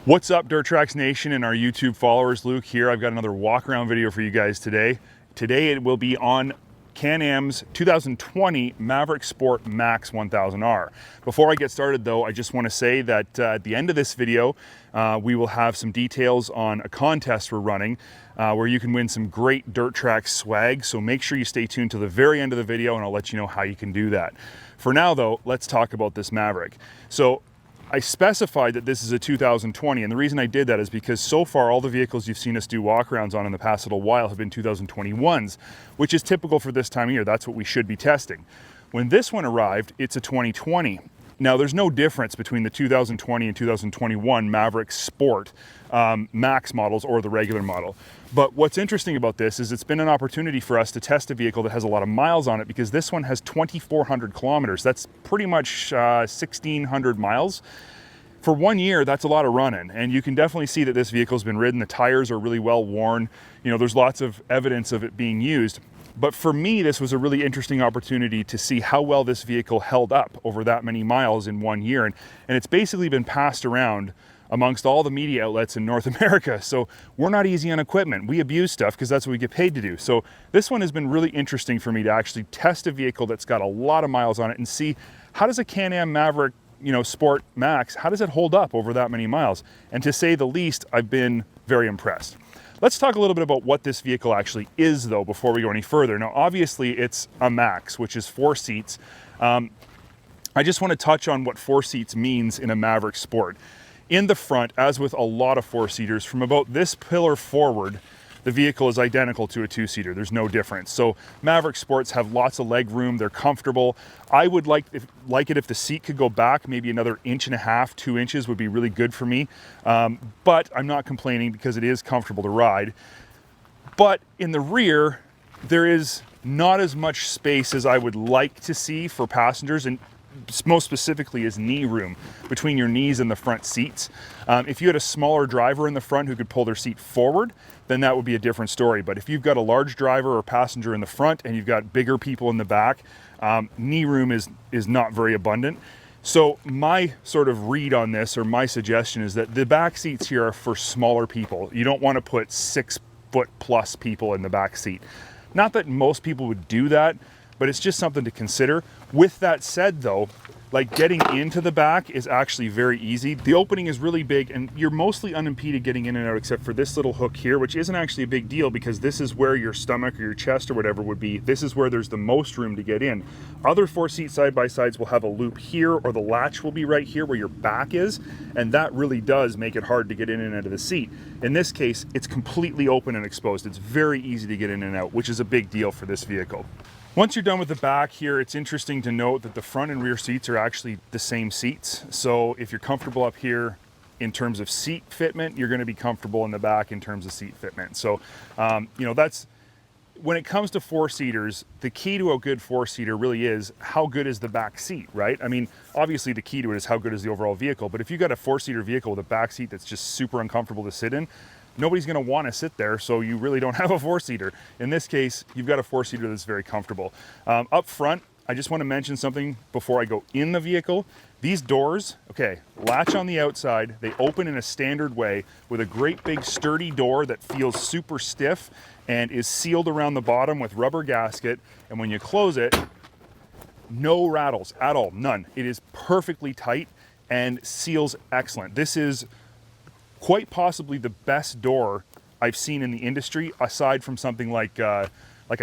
What's up, TRAX Nation and our YouTube followers? Luke here. I've got another walk around video for you guys today. Today it will be on Can-Am's 2020 Maverick Sport Max 1000R. Before I get started though, I just want to say that at the end of this video, we will have some details on a contest we're running where you can win some great TRAX swag. So make sure you stay tuned to the very end of the video and I'll let you know how you can do that. For now though, let's talk about this Maverick. So I specified that this is a 2020, and the reason I did that is because so far all the vehicles you've seen us do walkarounds on in the past little while have been 2021s, which is typical for this time of year. That's what we should be testing. When this one arrived, it's a 2020. Now there's no difference between the 2020 and 2021 Maverick Sport Max models or the regular model. But what's interesting about this is it's been an opportunity for us to test a vehicle that has a lot of miles on it, because this one has 2,400 kilometers. That's pretty much 1,600 miles. For 1 year, that's a lot of running, and you can definitely see that this vehicle's been ridden. The tires are really well worn. You know, there's lots of evidence of it being used. But for me, this was a really interesting opportunity to see how well this vehicle held up over that many miles in 1 year. And it's basically been passed around amongst all the media outlets in North America. So we're not easy on equipment. We abuse stuff because that's what we get paid to do. So this one has been really interesting for me to actually test a vehicle that's got a lot of miles on it and see how does a Can-Am Maverick, Sport Max, how does it hold up over that many miles? And to say the least, I've been very impressed. Let's talk a little bit about what this vehicle actually is though before we go any further. Now obviously it's a Max, which is 4 seats. I just want to touch on what 4 seats means in a Maverick Sport. In the front, as with a lot of 4-seaters, from about this pillar forward, the vehicle is identical to a 2-seater. There's no difference. So Maverick Sports have lots of leg room. They're comfortable. I would like it if the seat could go back maybe another 1.5 to 2 inches would be really good for me. But I'm not complaining because it is comfortable to ride. But in the rear, there is not as much space as I would like to see for passengers, and most specifically is knee room between your knees and the front seats. If you had a smaller driver in the front who could pull their seat forward, then that would be a different story. But if you've got a large driver or passenger in the front and you've got bigger people in the back, knee room is not very abundant. So my sort of read on this, or my suggestion, is that the back seats here are for smaller people. You don't want to put 6-foot+ people in the back seat. Not that most people would do that, but it's just something to consider. With that said though, like getting into the back is actually very easy. The opening is really big and you're mostly unimpeded getting in and out, except for this little hook here, which isn't actually a big deal because this is where your stomach or your chest or whatever would be. This is where there's the most room to get in. Other 4-seat side-by-sides will have a loop here, or the latch will be right here where your back is, and that really does make it hard to get in and out of the seat. In this case, it's completely open and exposed. It's very easy to get in and out, which is a big deal for this vehicle. Once you're done with the back here, it's interesting to note that the front and rear seats are actually the same seats. So if you're comfortable up here in terms of seat fitment, you're going to be comfortable in the back in terms of seat fitment. So, that's, when it comes to 4-seaters, the key to a good 4-seater really is how good is the back seat, right? I mean, obviously the key to it is how good is the overall vehicle, but if you've got a 4-seater vehicle with a back seat that's just super uncomfortable to sit in, nobody's going to want to sit there, so you really don't have a 4-seater. In this case, you've got a 4-seater that's very comfortable. Up front, I just want to mention something before I go in the vehicle. These doors, okay, latch on the outside. They open in a standard way with a great big sturdy door that feels super stiff and is sealed around the bottom with rubber gasket. And when you close it, no rattles at all, none. It is perfectly tight and seals excellent. This is quite possibly the best door I've seen in the industry, aside from something like a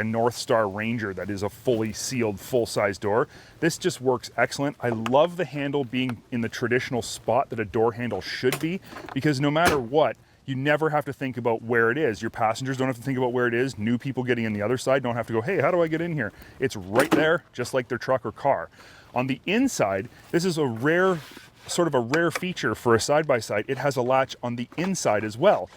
North Star Ranger that is a fully sealed, full-size door. This just works excellent. I love the handle being in the traditional spot that a door handle should be, because no matter what, you never have to think about where it is. Your passengers don't have to think about where it is. New people getting in the other side don't have to go, hey, how do I get in here? It's right there, just like their truck or car. On the inside, this is a rare feature for a side-by-side. It has a latch on the inside as well.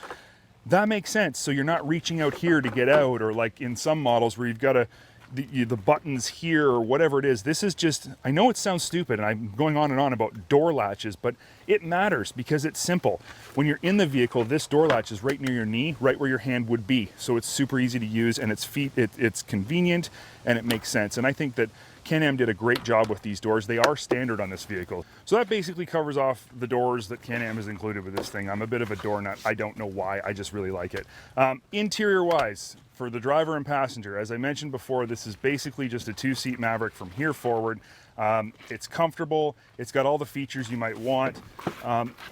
That makes sense. So you're not reaching out here to get out, or like in some models where you've got the buttons here or whatever it is. This is just, I know it sounds stupid and I'm going on and on about door latches, but it matters because it's simple. When you're in the vehicle, this door latch is right near your knee, right where your hand would be. So it's super easy to use, and it's convenient and it makes sense. And I think that Can-Am did a great job with these doors. They are standard on this vehicle. So that basically covers off the doors that Can-Am has included with this thing. I'm a bit of a door nut. I don't know why, I just really like it. Interior wise, for the driver and passenger, as I mentioned before, this is basically just a 2-seat Maverick from here forward. It's comfortable, it's got all the features you might want.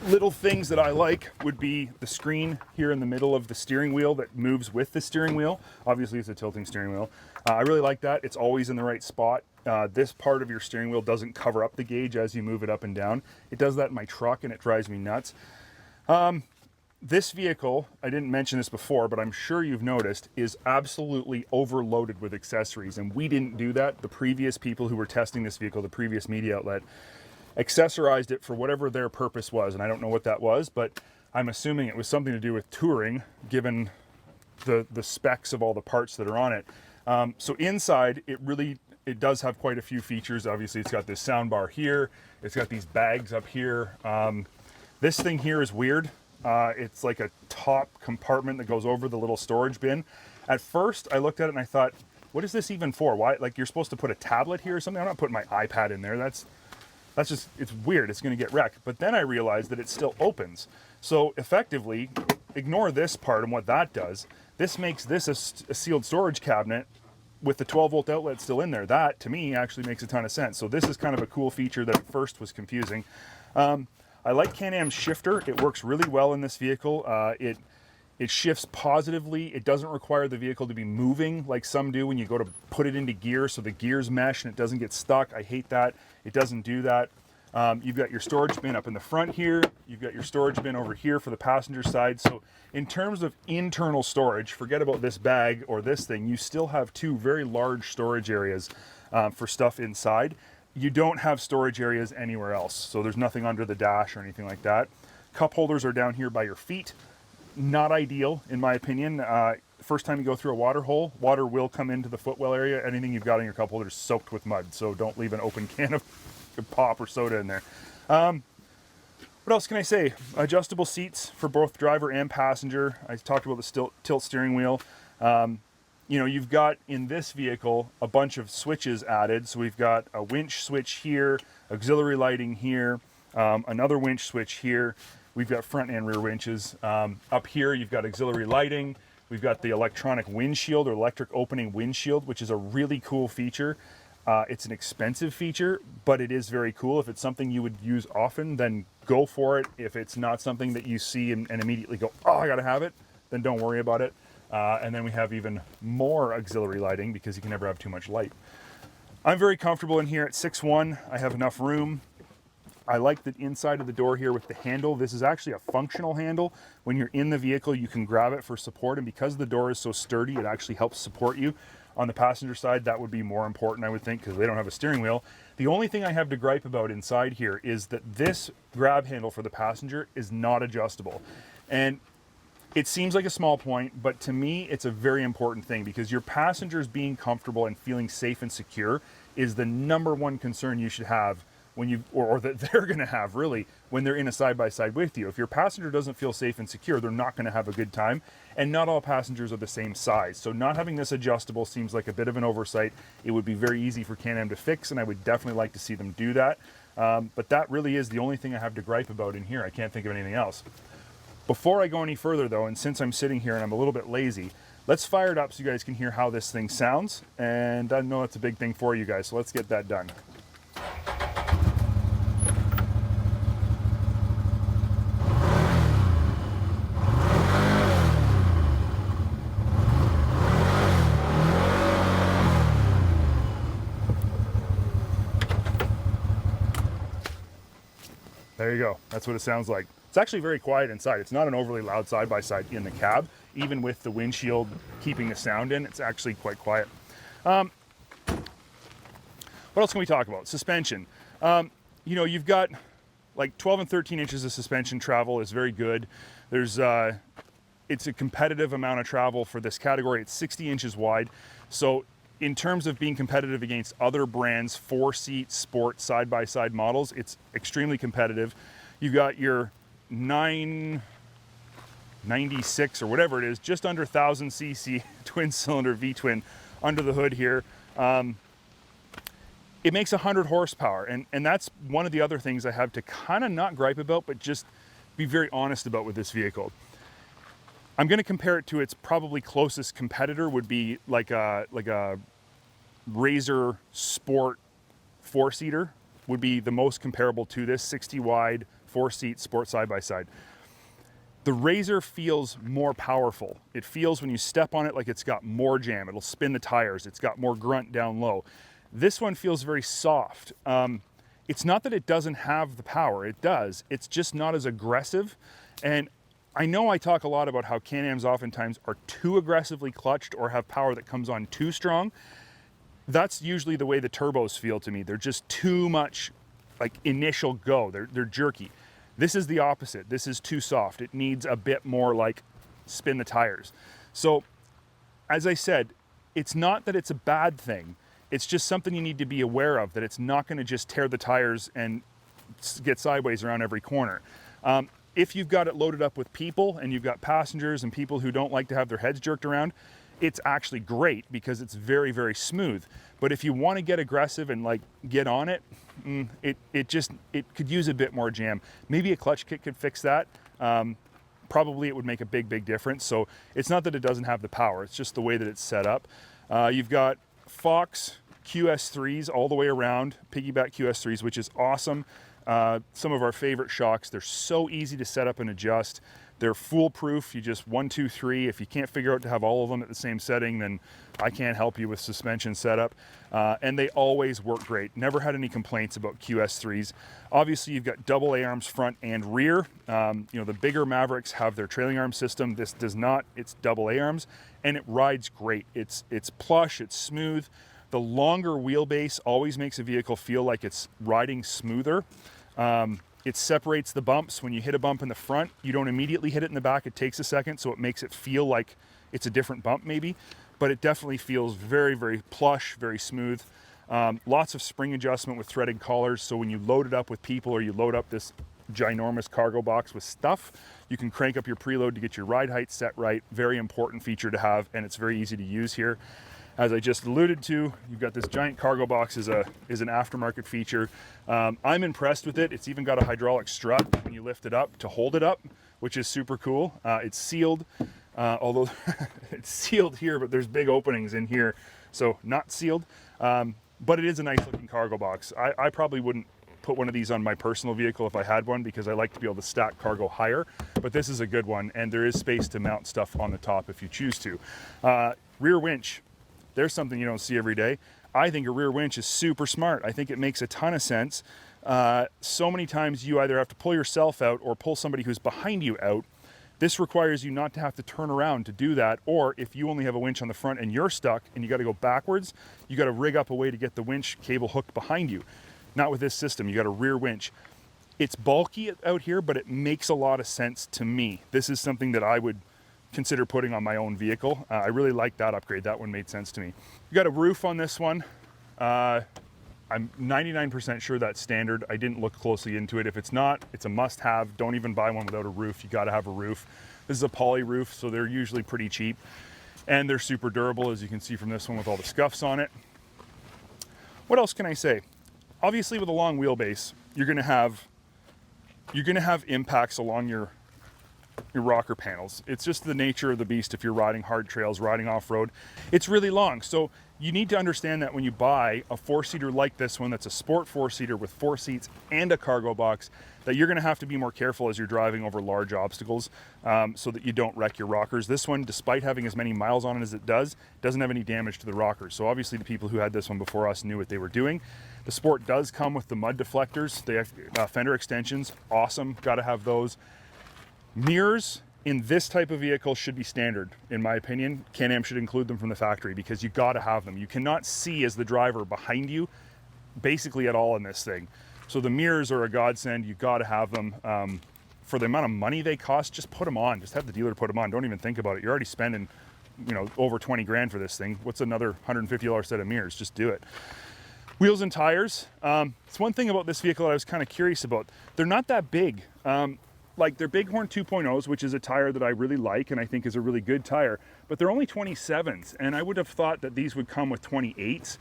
Little things that I like would be the screen here in the middle of the steering wheel that moves with the steering wheel. Obviously it's a tilting steering wheel. I really like that. It's always in the right spot. This part of your steering wheel doesn't cover up the gauge as you move it up and down. It does that in my truck and it drives me nuts. This vehicle, I didn't mention this before, but I'm sure you've noticed, is absolutely overloaded with accessories, and we didn't do that. The previous people who were testing this vehicle, the previous media outlet, accessorized it for whatever their purpose was, and I don't know what that was, but I'm assuming it was something to do with touring, given the specs of all the parts that are on it. So inside, it does have quite a few features. Obviously, it's got this sound bar here. It's got these bags up here. This thing here is weird. It's like a top compartment that goes over the little storage bin. At first, I looked at it and I thought, what is this even for? Why? Like, you're supposed to put a tablet here or something? I'm not putting my iPad in there. That's just, it's weird. It's going to get wrecked. But then I realized that it still opens. So effectively, ignore this part and what that does. This makes this a sealed storage cabinet with the 12-volt outlet still in there. That, to me, actually makes a ton of sense. So this is kind of a cool feature that at first was confusing. I like Can-Am's shifter. It works really well in this vehicle. It shifts positively. It doesn't require the vehicle to be moving like some do when you go to put it into gear, so the gears mesh and it doesn't get stuck. I hate that. It doesn't do that. You've got your storage bin up in the front here. You've got your storage bin over here for the passenger side. So in terms of internal storage, forget about this bag or this thing. You still have two very large storage areas for stuff inside. You don't have storage areas anywhere else. So there's nothing under the dash or anything like that. Cup holders are down here by your feet. Not ideal, in my opinion. First time you go through a water hole, water will come into the footwell area. Anything you've got in your cup holder is soaked with mud. So don't leave an open can of pop or soda in there. What else can I say? Adjustable seats for both driver and passenger. I talked about the tilt steering wheel. You know, you've got in this vehicle a bunch of switches added. So we've got a winch switch here, auxiliary lighting here, another winch switch here. We've got front and rear winches. Up here, you've got auxiliary lighting. We've got the electronic windshield or electric opening windshield, which is a really cool feature. It's an expensive feature, but it is very cool. If it's something you would use often, then go for it. If it's not something that you see and immediately go, oh, I gotta have it, then don't worry about it. And then we have even more auxiliary lighting because you can never have too much light. I'm very comfortable in here at 6'1". I have enough room. I like the inside of the door here with the handle. This is actually a functional handle. When you're in the vehicle, you can grab it for support, and because the door is so sturdy, it actually helps support you. On the passenger side, that would be more important, I would think, because they don't have a steering wheel. The only thing I have to gripe about inside here is that this grab handle for the passenger is not adjustable. And it seems like a small point, but to me, it's a very important thing because your passengers being comfortable and feeling safe and secure is the #1 concern you should have when you, or that they're gonna have really, when they're in a side-by-side with you. If your passenger doesn't feel safe and secure, they're not gonna have a good time, and not all passengers are the same size. So not having this adjustable seems like a bit of an oversight. It would be very easy for Can-Am to fix, and I would definitely like to see them do that. But that really is the only thing I have to gripe about in here. I can't think of anything else. Before I go any further though, and since I'm sitting here and I'm a little bit lazy, let's fire it up so you guys can hear how this thing sounds. And I know it's a big thing for you guys, so let's get that done. There you go. That's what it sounds like. It's actually very quiet inside. It's not an overly loud side-by-side in the cab. Even with the windshield keeping the sound in, it's actually quite quiet. What else can we talk about? Suspension. You know, you've got like 12 and 13 inches of suspension travel is very good. There's, it's a competitive amount of travel for this category. It's 60 inches wide. So in terms of being competitive against other brands, 4-seat sport side-by-side models, it's extremely competitive. You've got your 996 or whatever it is, just under 1,000 cc twin cylinder V-twin under the hood here. it makes 100 horsepower. And that's one of the other things I have to kind of not gripe about, but just be very honest about with this vehicle. I'm going to compare it to its probably closest competitor would be like a Razor Sport 4-seater would be the most comparable to this 60 wide 4-seat sport side-by-side. The Razor feels more powerful. It feels when you step on it like it's got more jam. It'll spin the tires. It's got more grunt down low. This one feels very soft. It's not that it doesn't have the power. It does. It's just not as aggressive. And I know I talk a lot about how Can-Ams oftentimes are too aggressively clutched or have power that comes on too strong. That's usually the way the turbos feel to me. They're just too much like initial go. They're jerky. This is the opposite. This is too soft. It needs a bit more like spin the tires. So as I said, it's not that it's a bad thing. It's just something you need to be aware of, that it's not going to just tear the tires and get sideways around every corner. If you've got it loaded up with people and you've got passengers and people who don't like to have their heads jerked around, it's actually great because it's very, very smooth. But if you want to get aggressive and like get on it, it could use a bit more jam. Maybe a clutch kit could fix that. Probably it would make a big, big difference. So it's not that it doesn't have the power, it's just the way that it's set up. You've got Fox QS3s all the way around, piggyback QS3s, which is awesome. Some of our favorite shocks. They're so easy to set up and adjust. They're foolproof. You just 1, 2, 3. If you can't figure out to have all of them at the same setting, then I can't help you with suspension setup. And they always work great. Never had any complaints about QS3s. Obviously, you've got double A-arms front and rear. You know, the bigger Mavericks have their trailing arm system. This does not. It's double A-arms, and it rides great. It's plush. It's smooth. The longer wheelbase always makes a vehicle feel like it's riding smoother. It separates the bumps. When you hit a bump in the front, you don't immediately hit it in the back. It takes a second, so it makes it feel like it's a different bump maybe, but it definitely feels very, very plush, very smooth. Lots of spring adjustment with threaded collars, so when you load it up with people or you load up this ginormous cargo box with stuff, you can crank up your preload to get your ride height set right. Very important feature to have, and it's very easy to use here. As I just alluded to, you've got this giant cargo box is an aftermarket feature. I'm impressed with it. It's even got a hydraulic strut when you lift it up to hold it up, which is super cool. It's sealed, although it's sealed here, but there's big openings in here, so not sealed. But it is a nice looking cargo box. I probably wouldn't put one of these on my personal vehicle if I had one, because I like to be able to stack cargo higher, but this is a good one, and there is space to mount stuff on the top if you choose to. Rear winch. There's something you don't see every day. I think a rear winch is super smart. I think it makes a ton of sense. So many times you either have to pull yourself out or pull somebody who's behind you out. This requires you not to have to turn around to do that, or if you only have a winch on the front and you're stuck and you got to go backwards, you got to rig up a way to get the winch cable hooked behind you. Not with this system. You got a rear winch. It's bulky out here, but it makes a lot of sense to me. This is something that I would consider putting on my own vehicle. I really like that upgrade. That one made sense to me. You got a roof on this one. I'm 99% sure that's standard. I didn't look closely into it. If it's not, it's a must-have. Don't even buy one without a roof. You got to have a roof. This is a poly roof, so they're usually pretty cheap, and they're super durable, as you can see from this one with all the scuffs on it. What else can I say? Obviously, with a long wheelbase, you're going to have impacts along your rocker panels. It's just the nature of the beast. If you're riding hard trails, riding off-road, it's really long. So you need to understand that when you buy a 4-seater like this one, that's a sport 4-seater with 4 seats and a cargo box, that you're going to have to be more careful as you're driving over large obstacles, so that you don't wreck your rockers. This one, despite having as many miles on it as it does, doesn't have any damage to the rockers. So obviously the people who had this one before us knew what they were doing. The Sport does come with the mud deflectors. They have fender extensions. Awesome. Got to have those. Mirrors in this type of vehicle should be standard, in my opinion. Can-Am should include them from the factory because you got to have them. You cannot see as the driver behind you basically at all in this thing. So the mirrors are a godsend. You got to have them. For the amount of money they cost, just put them on. Just have the dealer put them on. Don't even think about it. You're already spending, over 20 grand for this thing. What's another $150 set of mirrors? Just do it. Wheels and tires. It's one thing about this vehicle that I was kind of curious about. They're not that big. Like they're Bighorn 2.0s, which is a tire that I really like and I think is a really good tire, but they're only 27s, and I would have thought that these would come with 28s.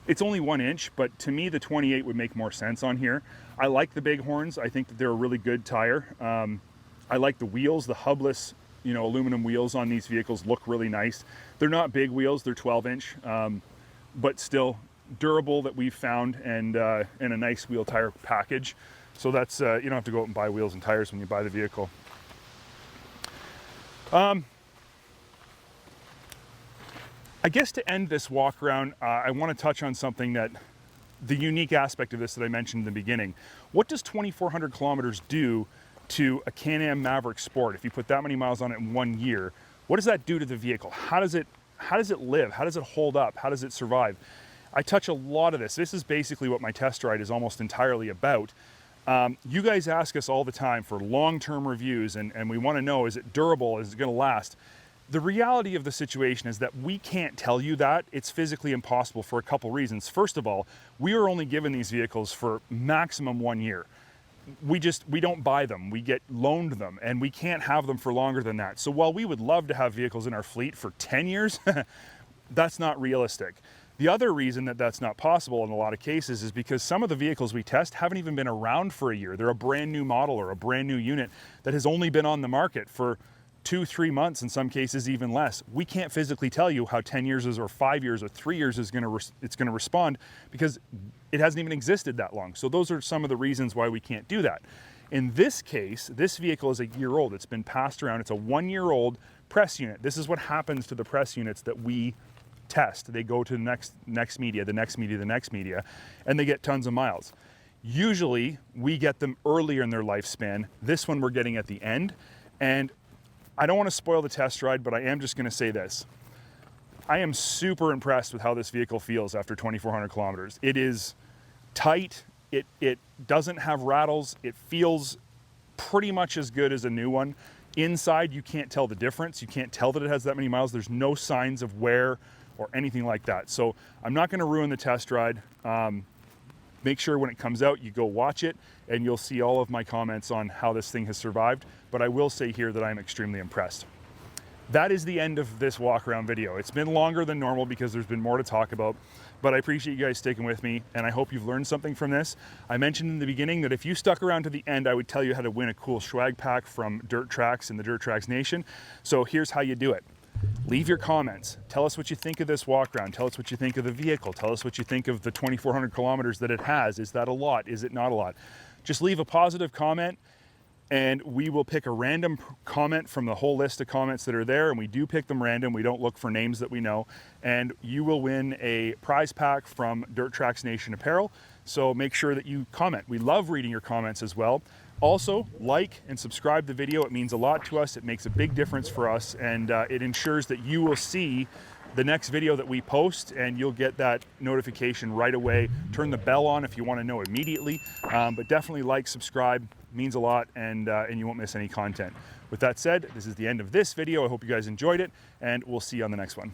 It's only 1 inch, but to me the 28 would make more sense on here. I like the big horns. I think that they're a really good tire. I like the wheels, the hubless, you know, aluminum wheels on these vehicles look really nice. They're not big wheels, they're 12 inch, but still durable that we've found, and a nice wheel tire package. So that's, you don't have to go out and buy wheels and tires when you buy the vehicle. I guess to end this walk around, I want to touch on something that, the unique aspect of this that I mentioned in the beginning. What does 2,400 kilometers do to a Can-Am Maverick Sport? If you put that many miles on it in 1 year, what does that do to the vehicle? How does it live? How does it hold up? How does it survive? I touch a lot of this. This is basically what my test ride is almost entirely about. You guys ask us all the time for long-term reviews, and we want to know, is it durable? Is it going to last? The reality of the situation is that we can't tell you that. It's physically impossible for a couple reasons. First of all, we are only given these vehicles for maximum 1 year. We don't buy them, we get loaned them, and we can't have them for longer than that. So while we would love to have vehicles in our fleet for 10 years, that's not realistic. The other reason that that's not possible in a lot of cases is because some of the vehicles we test haven't even been around for a year. They're a brand new model or a brand new unit that has only been on the market for 2-3 months, in some cases even less. We can't physically tell you how 10 years is, or 5 years or 3 years is it's going to respond, because it hasn't even existed that long. So those are some of the reasons why we can't do that. In this case, this vehicle is a year old. It's been passed around. It's a 1-year-old press unit. This is what happens to the press units that we test. They go to the next media, the next media, the next media, and they get tons of miles. Usually we get them earlier in their lifespan. This one we're getting at the end. And I don't want to spoil the test ride, but I am just going to say this. I am super impressed with how this vehicle feels after 2,400 kilometers. It is tight. It doesn't have rattles. It feels pretty much as good as a new one. Inside, you can't tell the difference. You can't tell that it has that many miles. There's no signs of wear or anything like that. So I'm not going to ruin the test ride. Make sure when it comes out, you go watch it, and you'll see all of my comments on how this thing has survived. But I will say here that I'm extremely impressed. That is the end of this walk around video. It's been longer than normal because there's been more to talk about, but I appreciate you guys sticking with me, and I hope you've learned something from this. I mentioned in the beginning that if you stuck around to the end, I would tell you how to win a cool swag pack from TRAX and the TRAX Nation. So here's how you do it. Leave your comments. Tell us what you think of this walk around. Tell us what you think of the vehicle. Tell us what you think of the 2,400 kilometers that it has. Is that a lot? Is it not a lot? Just leave a positive comment, and we will pick a random comment from the whole list of comments that are there, and we do pick them random. We don't look for names that we know, and you will win a prize pack from TRAX Nation Apparel. So make sure that you comment. We love reading your comments as well. Also, like and subscribe the video. It means a lot to us. It makes a big difference for us, and it ensures that you will see the next video that we post, and you'll get that notification right away. Turn the bell on if you want to know immediately, but definitely like, subscribe. It means a lot, and you won't miss any content. With that said, this is the end of this video. I hope you guys enjoyed it, and we'll see you on the next one.